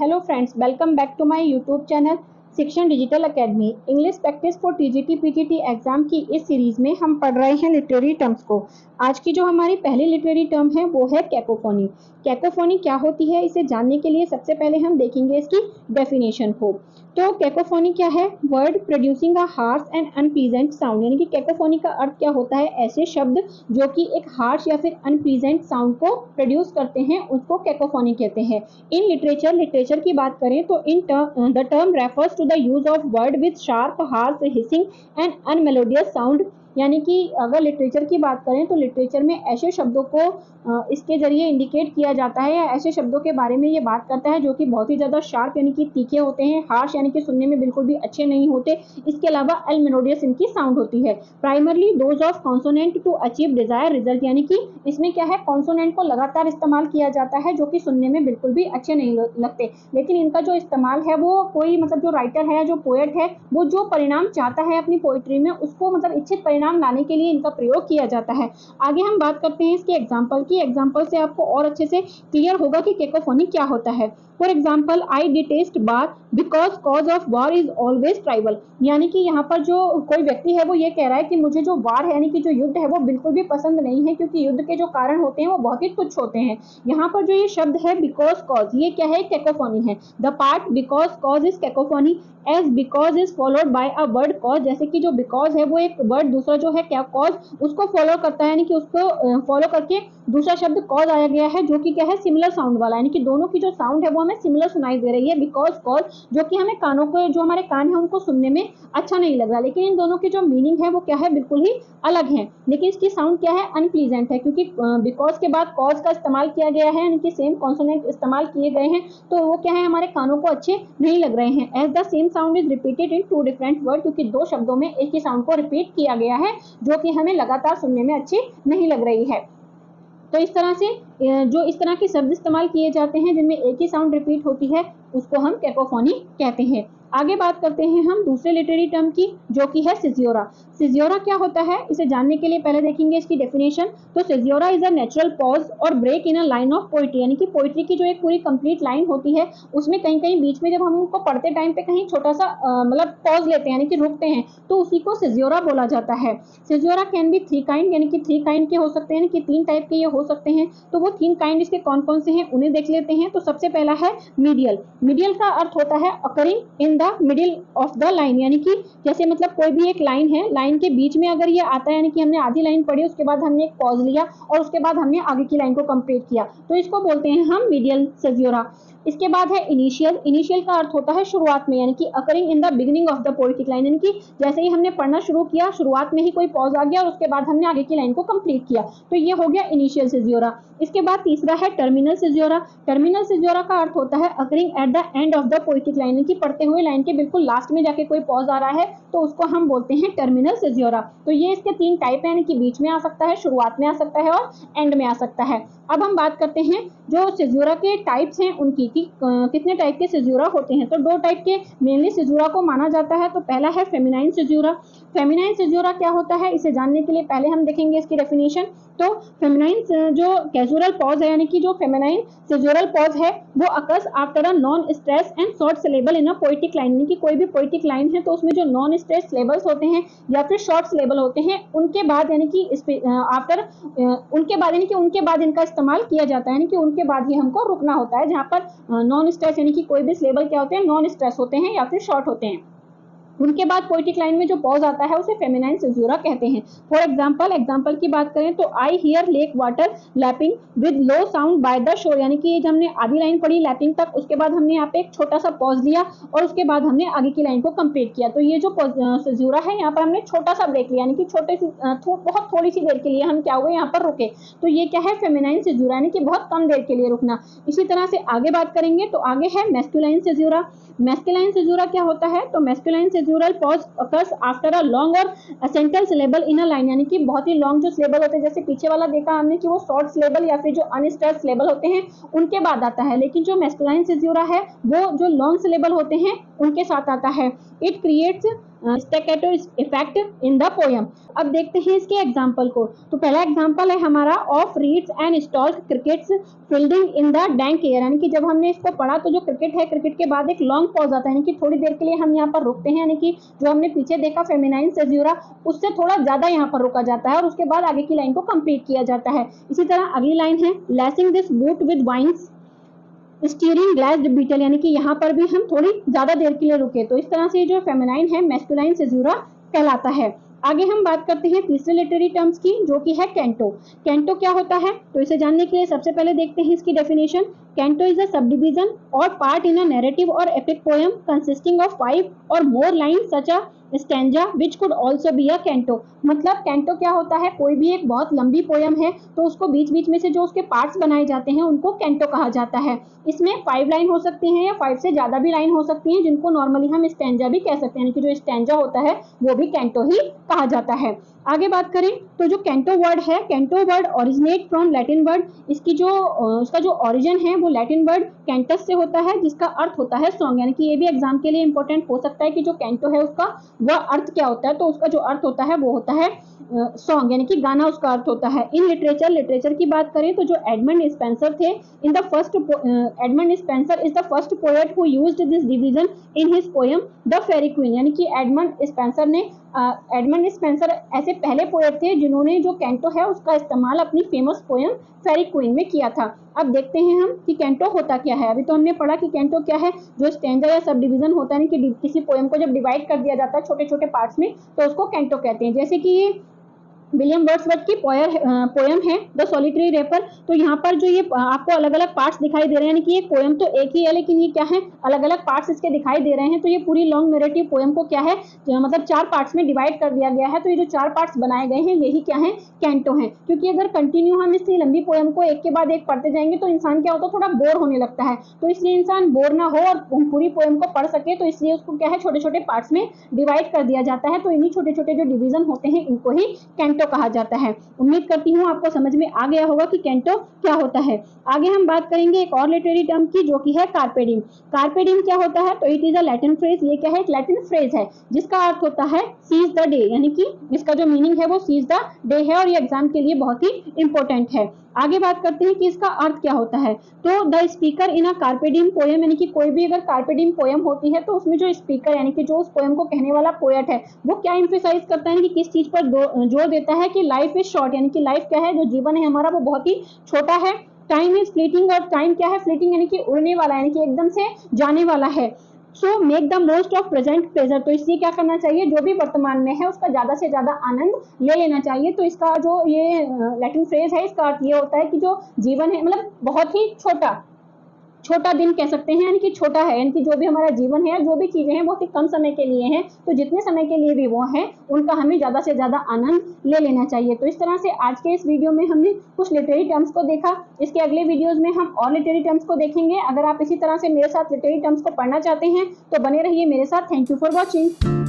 Hello friends, welcome back to my YouTube channel Shikshan digital academy. English practice for TGT PGT exam की इस series में हम पढ़ रहे हैं लिटरेरी टर्म्स को। आज की जो हमारी पहली लिटरेरी टर्म है वो है कैकोफोनी। कैकोफोनी क्या होती है, इसे जानने के लिए सबसे पहले हम देखेंगे इसकी डेफिनेशन को। तो कैकोफोनी क्या है? Word producing a harsh and unpleasant sound, यानी कि कैकोफोनी का अर्थ क्या होता है? ऐसे शब्द जो कि एक हार्श या फिर अनप्लीजेंट साउंड को प्रोड्यूस करते हैं, उसको कैकोफोनी कहते हैं। इन लिटरेचर की बात करें तो the term refers to the use of word with sharp harsh hissing and unmelodious sound, यानी कि अगर लिटरेचर की बात करें तो लिटरेचर में ऐसे शब्दों को इसके जरिए इंडिकेट किया जाता है या ऐसे शब्दों के बारे में ये बात करता है जो कि बहुत ही ज़्यादा शार्प यानी कि तीखे होते हैं, हार्श यानी कि सुनने में बिल्कुल भी अच्छे नहीं होते। इसके अलावा अनमेलोडियस इनकी साउंड होती है। Primarily those of consonant to achieve desire result, यानी कि इसमें क्या है, कॉन्सोनेंट को लगातार इस्तेमाल किया जाता है जो कि सुनने में बिल्कुल भी अच्छे नहीं लगते, लेकिन इनका जो इस्तेमाल है वो कोई मतलब जो राइटर है, जो पोएट है, वो जो परिणाम चाहता है अपनी पोइट्री में उसको मतलब इच्छित परिणाम लाने के लिए इनका प्रयोग किया जाता है। आगे हम बात करते हैं इसके एग्जाम्पल की। एग्जाम्पल से आपको और अच्छे से क्लियर होगा कि कैकोफोनी क्या होता है। For example, I detest war because cause of war is always tribal, यानी कि यहाँ पर जो कोई व्यक्ति है वो ये कह रहा है कि मुझे जो वार है यानी कि जो युद्ध है वो बिल्कुल भी पसंद नहीं है, क्योंकि युद्ध के जो कारण होते हैं वो बहुत ही तुच्छ होते हैं। यहाँ पर जो ये शब्द है बिकॉज कॉज, ये क्या है? कैकोफोनी है। The part because cause is cacophony as because is followed by a word cause, जैसे कि जो बिकॉज है वो एक वर्ड, दूसरा जो है क्या, कॉज, उसको फॉलो करता है, यानी कि उसको फॉलो करके दूसरा शब्द कॉज आया गया है जो कि क्या है, सिमिलर साउंड वाला, यानी कि दोनों की जो साउंड है वो हमें सिमिलर सुनाई दे रही है। बिकॉज कॉज जो कि हमें कानों को, जो हमारे कान है उनको सुनने में अच्छा नहीं लग रहा, लेकिन इन दोनों की जो मीनिंग है वो क्या है, बिल्कुल ही अलग है, लेकिन इसकी साउंड क्या है, अनप्लीजेंट है, क्योंकि बिकॉज के बाद कॉज का इस्तेमाल किया गया है, यानी कि सेम कॉन्सोनेंट इस्तेमाल किए गए हैं, तो वो क्या है, हमारे कानों को अच्छे नहीं लग रहे हैं। As the same sound is repeated in two different word, क्योंकि दो शब्दों में एक ही साउंड को रिपीट किया गया है जो कि हमें लगातार सुनने में अच्छी नहीं लग रही है। तो इस तरह से जो इस तरह के शब्द इस्तेमाल किए जाते हैं जिनमें एक ही साउंड रिपीट होती है, उसको हम कैकोफोनी कहते हैं। आगे बात करते हैं हम दूसरे लिटरेरी टर्म की, जो कि है सिजियोरा। सिजियोरा क्या होता है, इसे जानने के लिए पहले देखेंगे इसकी डेफिनेशन। तो caesura is a natural pause और break in a line of poetry, यानी कि पोइट्री की जो एक पूरी कंप्लीट लाइन होती है उसमें कहीं कहीं बीच में जब हम उनको पढ़ते टाइम पे कहीं छोटा सा मतलब पॉज लेते हैं, यानी कि रुकते हैं, तो उसी को सिजियोरा बोला जाता है। सिजियोरा कैन बी थ्री काइंड, यानी कि थ्री काइंड के हो सकते हैं, यानी कि तीन टाइप के ये हो सकते हैं। तो वो तीन काइंड इसके कौन कौन से हैं उन्हें देख लेते हैं। तो सबसे पहला है मीडियल। मीडियल का अर्थ होता है occurring in the middle of the line, यानी कि जैसे मतलब कोई भी एक लाइन है, लाइन के बीच में अगर ये आता है, यानी कि हमने आधी लाइन पढ़ी, उसके बाद हमने एक पॉज लिया और उसके बाद हमने आगे की लाइन को कंप्लीट किया, तो इसको बोलते हैं हम मीडियल सिजियोरा। इसके बाद है इनिशियल। इनिशियल का अर्थ होता है शुरुआत में, यानी कि occurring in the beginning of the poetic line, यानी कि जैसे ही हमने पढ़ना शुरू किया, शुरुआत में ही कोई पॉज आ गया और उसके बाद हमने आगे की लाइन को कंप्लीट किया, तो ये हो गया इनिशियल सिजियोरा। इसके बाद तीसरा है टर्मिनल सिजियोरा। टर्मिनल सिजियोरा का अर्थ होता है occurring at the end of the poetic line, यानी कि पढ़ते हुए लाइन के बिल्कुल लास्ट में जाके कोई पॉज आ रहा है तो उसको हम बोलते हैं टर्मिनल सिजियोरा। तो ये इसके तीन टाइप है, यानी कि बीच में आ सकता है, शुरुआत में आ सकता है और एंड में आ सकता है। अब हम बात करते हैं जो सिजियोरा के टाइप्स हैं उनकी, कि कितने टाइप के सिजियोरा होते हैं। तो दो टाइप के मेनली सिजियोरा को माना जाता है। तो पहला है फेमिनाइन सिजियोरा। फेमिनाइन सिजियोरा क्या होता है, इसे जानने के लिए पहले हम देखेंगे इसकी डेफिनेशन। तो फेमिनाइन जो कैजुअल पॉज है, यानी कि जो फेमिनाइन सिजियोरल पॉज है वो occurs after a non stress and short syllable in a poetic line, यानी कि कोई भी पोएटिक लाइन है तो उसमें जो नॉन स्ट्रेस सिलेबल्स होते हैं या फिर शॉर्ट सिलेबल होते हैं उनके बाद, यानी कि आफ्टर उनके बाद, यानी कि उनके बाद इनका इस्तेमाल किया जाता है, यानी कि उनके बाद ही हमको रुकना होता है, जहाँ पर नॉन स्ट्रेस यानी कि कोई भी सिलेबल क्या होते हैं, नॉन स्ट्रेस होते हैं या फिर शॉर्ट होते हैं। उनके बाद पोएटिक लाइन में जो पॉज आता है उसे फेमिनाइन सिजियोरा कहते हैं। फॉर एग्जाम्पल की बात करें तो I hear lake water lapping with low sound by the shore, यानी कि जब हमने आधी लाइन पढ़ी लैपिंग तक, उसके बाद हमने यहाँ पे एक छोटा सा पॉज लिया और उसके बाद हमने आगे की लाइन को कंप्लीट किया, तो ये जो सिजियोरा है यहाँ पर हमने छोटा सा ब्रेक लिया, यानी कि बहुत थोड़ी सी देर के लिए हम क्या हुए, यहाँ पर रुके, तो ये क्या है, फेमिनाइन सिजियोरा, यानी कि बहुत कम देर के लिए रुकना। इसी तरह से आगे बात करेंगे तो आगे है मैस्कुलाइन सिजियोरा। मैस्कुलाइन सिजियोरा क्या होता है, तो masculine caesural pause occurs after a long or accented syllable in a line, यानी कि बहुत ही लॉन्ग जो सिलेबल होते हैं, जैसे पीछे वाला देखा हमने कि वो शॉर्ट सिलेबल या फिर जो अनस्ट्रेस्ड सिलेबल होते हैं उनके बाद आता है, लेकिन जो मैस्कुलाइन सिजियोरा है वो जो लॉन्ग सिलेबल होते हैं उनके साथ आता है। It creates staccato effect in the poem. अब देखते हैं इसके एग्जाम्पल को। तो पहला एग्जाम्पल है हमारा of reads and stalls crickets fielding in the dank air, यानी कि जब हमने इसको पढ़ा तो जो क्रिकेट है, क्रिकेट के बाद एक लॉन्ग पॉज आता है, यानी कि थोड़ी देर के लिए हम यहाँ पर रुकते हैं, यानी कि जो हमने पीछे देखा फेमिनाइन सेज्यूरा उससे थोड़ा ज्यादा यहाँ पर रुका जाता है और उसके बाद आगे की लाइन को कंप्लीट किया जाता है। इसी तरह अगली लाइन है lacing this boot with vines steering glass beetle, यानी कि यहाँ पर भी हम थोड़ी ज्यादा देर के लिए रुके, तो इस तरह से जो फेमिनाइन है मैस्कुलाइन सेज्यूरा कहलाता है। आगे हम बात करते हैं तीसरे लिटरेरी टर्म्स की, जो कि है कैंटो। कैंटो क्या होता है, तो इसे जानने के लिए सबसे पहले देखते हैं इसकी definition. Canto is a subdivision or part in a narrative or epic poem consisting of 5 or more line such a stanza which could also be a canto. मतलब कैंटो क्या होता है, कोई भी एक बहुत लंबी पोयम है तो उसको बीच बीच में से जो उसके पार्ट्स बनाए जाते हैं उनको कैंटो कहा जाता है। इसमें 5 लाइन हो सकती हैं या 5 से ज्यादा भी लाइन हो सकती हैं, जिनको नॉर्मली हम स्टैंजा भी कह सकते हैं, यानी कि जो स्टैंजा होता है वो भी कैंटो ही कहा जाता है। आगे बात करें तो जो कैंटो वर्ड है, canto word originate from Latin word, इसका जो ओरिजिन है वो लैटिन वर्ड कैंटस से होता है, जिसका अर्थ होता है सॉन्ग। यानी कि ये भी एग्जाम के लिए इंपॉर्टेंट हो सकता है कि जो कैंटो है उसका वह अर्थ क्या होता है, तो उसका जो अर्थ होता है वो होता है सॉन्ग, यानी कि गाना उसका अर्थ होता है। इन लिटरेचर की बात करें तो जो एडमंड स्पेंसर थे, Edmund Spenser is the first poet who used this division in his poem the Faerie Queene, यानी कि एडमंड स्पेंसर ऐसे पहले पोएट थे जिन्होंने जो कैंटो है उसका इस्तेमाल अपनी फेमस पोएम फेरी क्वीन में किया था। अब देखते हैं हम कि कैंटो होता क्या है। अभी तो हमने पढ़ा कि कैंटो क्या है, जो स्टैंजा या सब डिवीजन होता है, कि किसी पोएम को जब डिवाइड कर दिया जाता है छोटे छोटे पार्ट्स में तो उसको कैंटो कहते हैं। जैसे कि ये विलियम वर्ड्सवर्थ की पोयम है द सॉलिटरी रेपर, तो यहाँ पर जो ये आपको अलग अलग पार्ट्स दिखाई दे रहे हैं, यानी कि ये पोयम तो एक ही है लेकिन ये क्या है, अलग अलग पार्ट्स इसके दिखाई दे रहे हैं। तो ये पूरी लॉन्ग नैरेटिव पोयम को क्या है, मतलब 4 पार्ट्स में डिवाइड कर दिया गया है। तो ये जो 4 पार्ट्स बनाए गए हैं यही क्या है, कैंटो हैं। क्योंकि अगर कंटिन्यू हम इतनी लंबी पोयम को एक के बाद एक पढ़ते जाएंगे तो इंसान क्या होता है, थोड़ा बोर होने लगता है। तो इसलिए इंसान बोर ना हो और पूरी पोयम को पढ़ सके, तो इसलिए उसको क्या है, छोटे छोटे पार्ट्स में डिवाइड कर दिया जाता है। तो इन्हीं छोटे छोटे जो डिवीजन होते हैं इनको ही कैंटो कहा जाता है। उम्मीद करती हूँ आपको समझ में आ गया होगा कि कैंटो क्या होता है। आगे हम बात करेंगे एक और लिटरेरी टर्म की, जो कि है कार्पे डिएम। कार्पे डिएम क्या होता है, तो it is a Latin phrase. ये क्या है, एक लैटिन फ्रेज है जिसका अर्थ होता है सीज द डे, यानी कि इसका जो मीनिंग है वो सीज द डे है और ये एग्जाम के लिए बहुत ही इंपॉर्टेंट है। आगे बात करते हैं कि इसका अर्थ क्या होता है। तो the speaker in a carpe DM poem, यानी कि कोई भी अगर कार्पे डिएम पोएम होती है तो उसमें जो स्पीकर यानी कि जो उस पोएम को कहने वाला पोएट है वो क्या एम्फेसाइज करता है कि किस चीज पर जोर देता है कि लाइफ इज शॉर्ट, यानी कि लाइफ क्या है, जो जीवन है हमारा वो बहुत ही छोटा है। टाइम इज फ्लीटिंग, और टाइम क्या है, फ्लीटिंग यानी कि उड़ने वाला, यानी कि एकदम से जाने वाला है। So make the most of present pleasure, तो इसलिए क्या करना चाहिए, जो भी वर्तमान में है उसका ज्यादा से ज्यादा आनंद ले लेना चाहिए। तो इसका जो ये लैटिन फ्रेज है इसका अर्थ ये होता है कि जो जीवन है मतलब बहुत ही छोटा दिन कह सकते हैं, यानी कि छोटा है, यानी कि जो भी हमारा जीवन है, जो भी चीजें हैं बहुत ही कम समय के लिए हैं। तो जितने समय के लिए भी वो हैं उनका हमें ज्यादा से ज्यादा आनंद ले लेना चाहिए। तो इस तरह से आज के इस वीडियो में हमने कुछ लिटरेरी टर्म्स को देखा। इसके अगले वीडियोस में हम और लिटरेरी टर्म्स को देखेंगे। अगर आप इसी तरह से मेरे साथ लिटरेरी टर्म्स को पढ़ना चाहते हैं तो बने रहिए मेरे साथ। Thank you for watching.